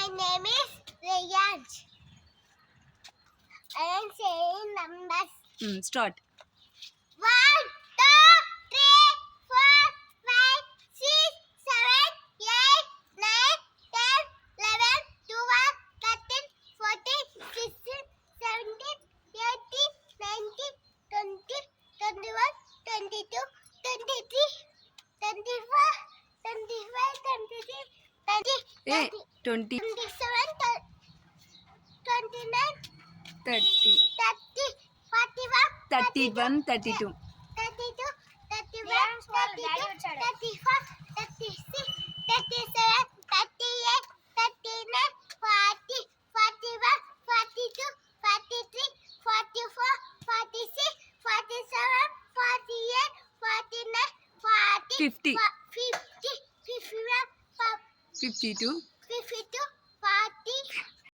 My name is Rayaj. I am saying numbers. Start. 1, 2, 3, 4, 5, 6, 7, 8, 9, 10, 11, 12, 13, 14, 16, 17, 18, 19, 20, 21, 22, 23, 24, 25, 26, 20, 27, 29, 30, 30, 41, 31, 32. 32, 31, 32, 34, 36, 37, 38, 39, 40, 41, 42, 43, 44, 46, 47, 48, 49, 40, 50, 50, 51, 52,